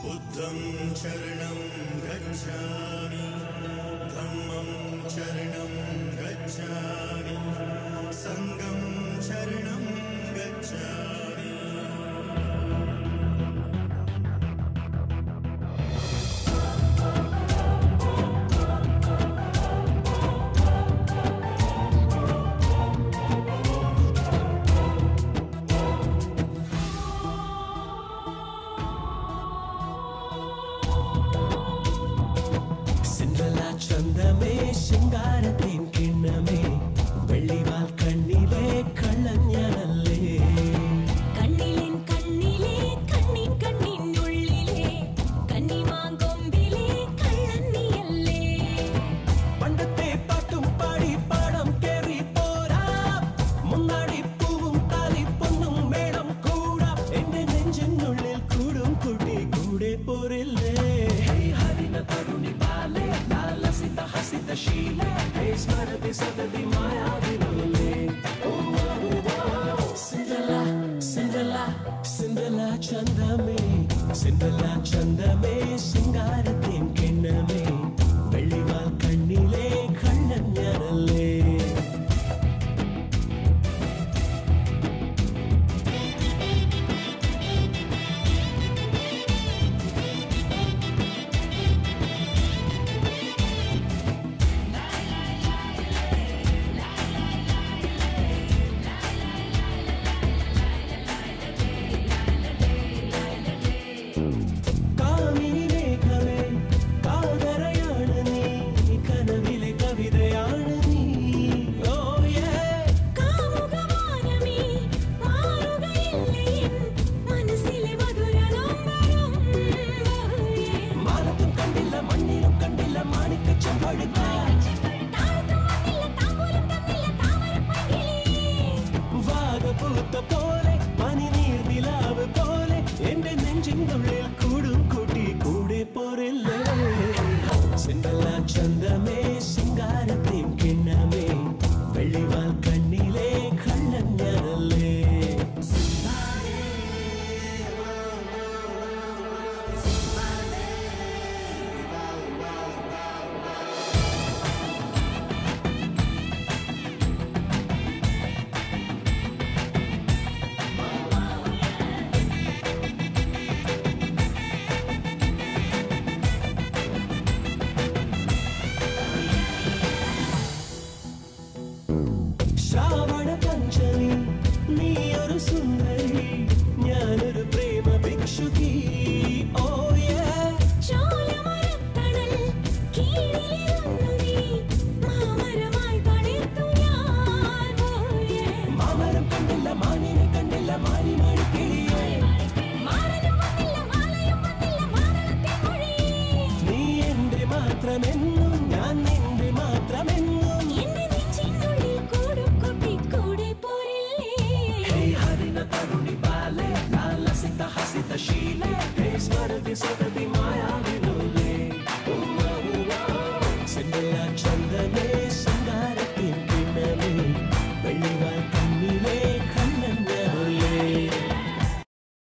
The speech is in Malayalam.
बुद्धं शरणं गच्छामि धम्मं शरणं गच्छामि संघं शरणं गच्छामि ചന്തമേ ശൃംഗാരത്തിൻ കിണ്ണമേ വെള്ളിവാൽ കണ്ണിലെ കള്ളഞ്ഞാനല്ലേ കണ്ണിലെ കണ്ണിൻ കണ്ണിനുള്ളിലെ കന്നിമാങ്കൊമ്പിലെ കള്ളന്നിയല്ലേ പണ്ടത്തെ പാട്ടും പാടി പാടം കേറി പോരാ മുന്നാടി പൂവും താലിപ്പൊന്നും മേളം കൂടാ എന്റെ നെഞ്ചിനുള്ളിൽ കൂടും കുട്ടി കൂടെ പോരില്ലേ ഹരിന തരുണി ബാലെ ഹസിത ശീലേ ഹേ സ്മരതി സദതി മായാവിലോലേ സിന്ദല സിന്ദല സിന്ദല ചന്ദമേ സിന്ദല ചന്ദമേ ശൃംഗാരത്തിൻ കിണ്ണമേ വെള്ളിവാൽ കണ്ണിലെ കള്ളഞ്ഞാനല്ലേ പോലെ പനിനീർ നിലാവ് പോലെ എന്റെ നെഞ്ചിനുള്ളിൽ കൂടും കൂട്ടി കൂടെ പോരില്ലേ സിന്ദല ചന്ദമേ ശൃംഗാരത്തിൻ കിണ്ണമേ വെള്ളിവാൽ കണ്ണിലെ കള്ളഞ്ഞാനല്ലേ ശ്രാവണ പഞ്ചമി നീ ഒരു സുന്ദരി ഞാനൊരു പ്രേമ ഭിക്ഷുകി